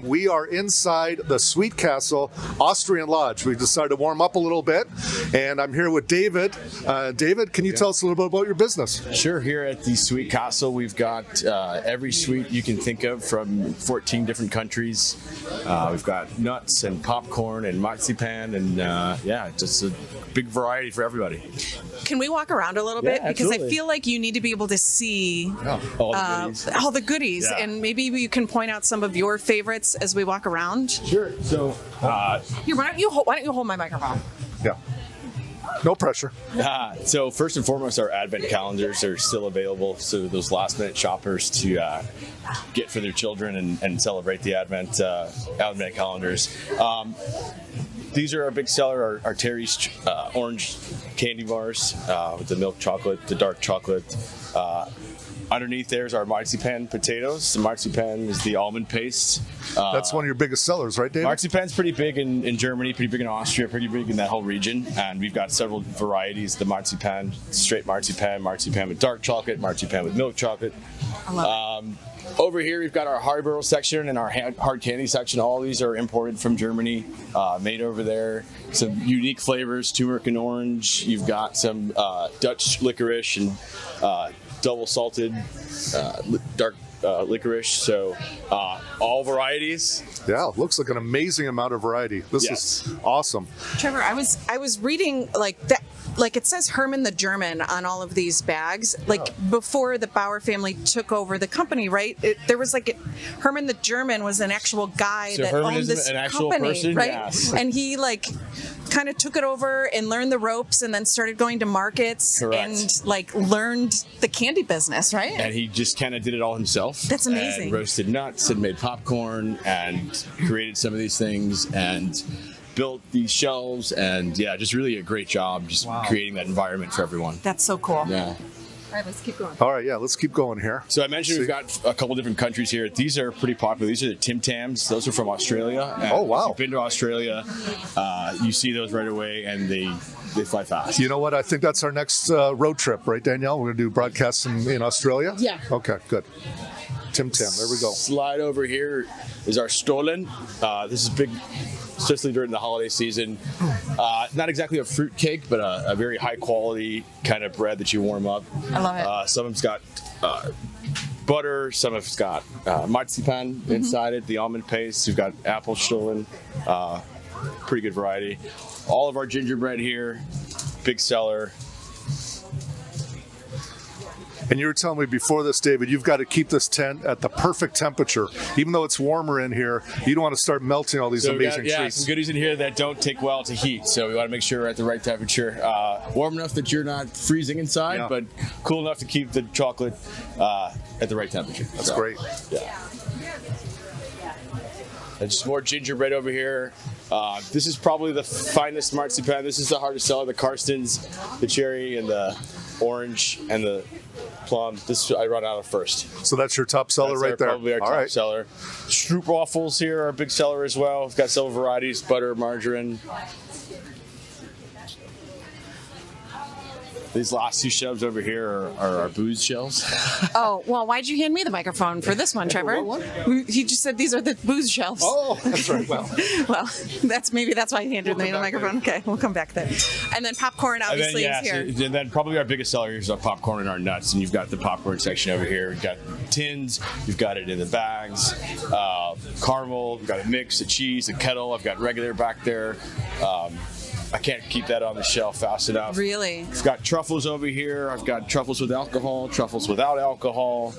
We are inside the Sweet Castle Austrian Lodge. We decided to warm up a little bit, and I'm here with David. David, can you tell us a little bit about your business? Sure. Here at the Sweet Castle, we've got every sweet you can think of from 14 different countries. We've got nuts and popcorn and marzipan, and just a big variety for everybody. Can we walk around a little bit? Because absolutely. I feel like you need to be able to see all the goodies, and maybe you can point out some of your favorites as we walk around. Sure. So, Here, why don't you hold my microphone? Yeah. No pressure. So first and foremost, our Advent calendars are still available, so those last-minute shoppers to get for their children and celebrate the Advent calendars. These are our big seller, our Terry's orange candy bars with the milk chocolate, the dark chocolate. Underneath there is our marzipan potatoes. The marzipan is the almond paste. That's one of your biggest sellers, right, David? Marzipan's pretty big in Germany, pretty big in Austria, pretty big in that whole region. And we've got several varieties. The marzipan, straight marzipan, marzipan with dark chocolate, marzipan with milk chocolate. I love it. Over here, we've got our Haribo section and our hard candy section. All these are imported from Germany, made over there. Some unique flavors, turmeric and orange. You've got some Dutch licorice and double salted dark licorice. So all varieties. Yeah, looks like an amazing amount of variety. This is awesome. Trevor, I was reading like that. Like it says Herman the German on all of these bags. Like before the Bauer family took over the company, right? There was Herman the German was an actual guy that Herman owned this an actual company, person? right? Yes. And he kind of took it over and learned the ropes, and then started going to markets. Correct. And learned the candy business, right? And he just kind of did it all himself. That's amazing. And roasted nuts and made popcorn and created some of these things and built these shelves, and just really a great job just creating that environment for everyone. That's so cool. Yeah. All right, let's keep going. All right, let's keep going here. So I mentioned we've got a couple different countries here. These are pretty popular. These are the Tim Tams. Those are from Australia. And oh, wow. If you've been to Australia, you see those right away, and they fly fast. You know what? I think that's our next road trip, right, Danielle? We're going to do broadcasts in Australia? Yeah. Okay, good. Tim Tam, there we go. Slide over here is our Stollen. This is big, especially during the holiday season. Not exactly a fruit cake, but a very high quality kind of bread that you warm up. I love it. Some of it's got butter, some of it's got marzipan inside it, the almond paste. We've got apple Stollen, pretty good variety. All of our gingerbread here, big seller. And you were telling me before this, David, you've got to keep this tent at the perfect temperature. Even though it's warmer in here, you don't want to start melting all these amazing treats. Some goodies in here that don't take well to heat, so we want to make sure we're at the right temperature. Warm enough that you're not freezing inside, but cool enough to keep the chocolate at the right temperature. That's great. Yeah. And just more gingerbread over here. This is probably the finest marzipan. This is the hardest seller, the Karstens, the cherry, and the orange, and the plum. This I run out of first. So that's your top seller right there. Probably our top seller. Stroop waffles here are a big seller as well. We've got several varieties: butter, margarine. These last two shelves over here are our booze shelves. Oh, well, why'd you hand me the microphone for this one, Trevor? He just said these are the booze shelves. Oh, that's right. Well, that's why he handed me the microphone. Okay, we'll come back there. And then popcorn obviously is here. And then probably our biggest seller here is our popcorn and our nuts. And you've got the popcorn section over here. We've got tins. You've got it in the bags. Caramel. We've got a mix, a cheese, a kettle. I've got regular back there. I can't keep that on the shelf fast enough. Really? I've got truffles over here. I've got truffles with alcohol, truffles without alcohol.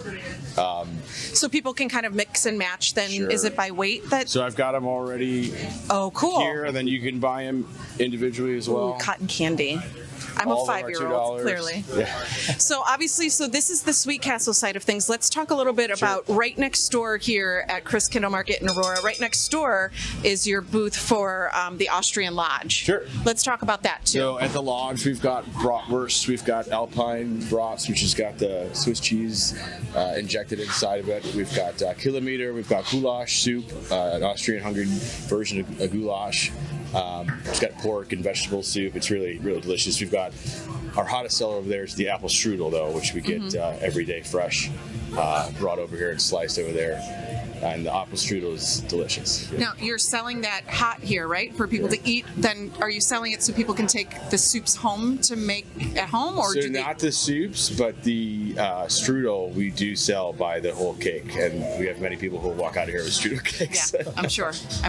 So people can kind of mix and match then. Sure. Is it by weight? So I've got them already here, and then you can buy them individually as well. Ooh, cotton candy. I'm a 5-year-old, clearly. Yeah. So obviously, this is the Sweet Castle side of things. Let's talk a little bit about right next door here at Christkindlmarket in Aurora. Right next door is your booth for the Austrian Lodge. Sure. Let's talk about that too. So at the Lodge, we've got bratwurst, we've got Alpine brats, which has got the Swiss cheese injected inside of it. We've got kilometer, we've got goulash soup, an Austrian-Hungary version of goulash. It's got pork and vegetable soup. It's really, really delicious. We've got our hottest seller over there is the apple strudel, though, which we get every day fresh, brought over here and sliced over there. and the apple strudel is delicious. Now, you're selling that hot here, right, for people to eat? Then are you selling it so people can take the soups home to make at home? Or So do they... not the soups, but the strudel we do sell by the whole cake, and we have many people who will walk out of here with strudel cakes. Yeah, I'm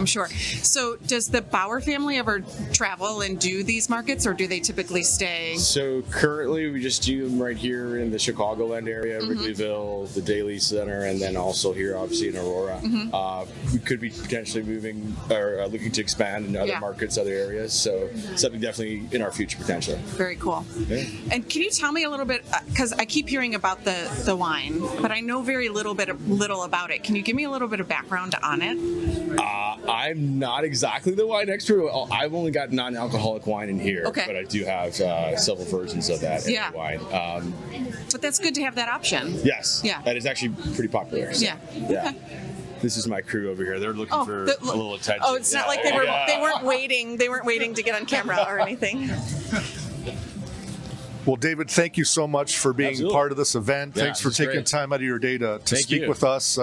sure. So does the Bauer family ever travel and do these markets, or do they typically stay? So currently we just do them right here in the Chicagoland area, Wrigleyville, the Daily Center, and then also here obviously in Aurora. We could be potentially moving or looking to expand in other markets, other areas. So something definitely in our future potentially. Very cool. Yeah. And can you tell me a little bit, because I keep hearing about the wine, but I know very little about it. Can you give me a little bit of background on it? I'm not exactly the wine expert. I've only got non-alcoholic wine in here, but I do have several versions of that in the wine. But that's good to have that option. Yes. Yeah. That is actually pretty popular. So, yeah. Okay. This is my crew over here. They're looking for a little attention. Oh, it's not like they weren't waiting. They weren't waiting to get on camera or anything. Well, David, thank you so much for being part of this event. Yeah, Thanks for taking time out of your day to speak you. with us.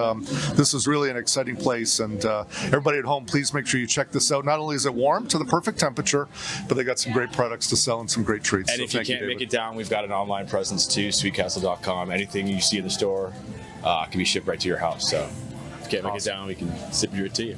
This is really an exciting place, and everybody at home, please make sure you check this out. Not only is it warm to the perfect temperature, but they got some great products to sell and some great treats. And if you can't make it down, we've got an online presence too, sweetcastle.com. Anything you see in the store can be shipped right to your house. So if you can't make it down, we can ship it to you.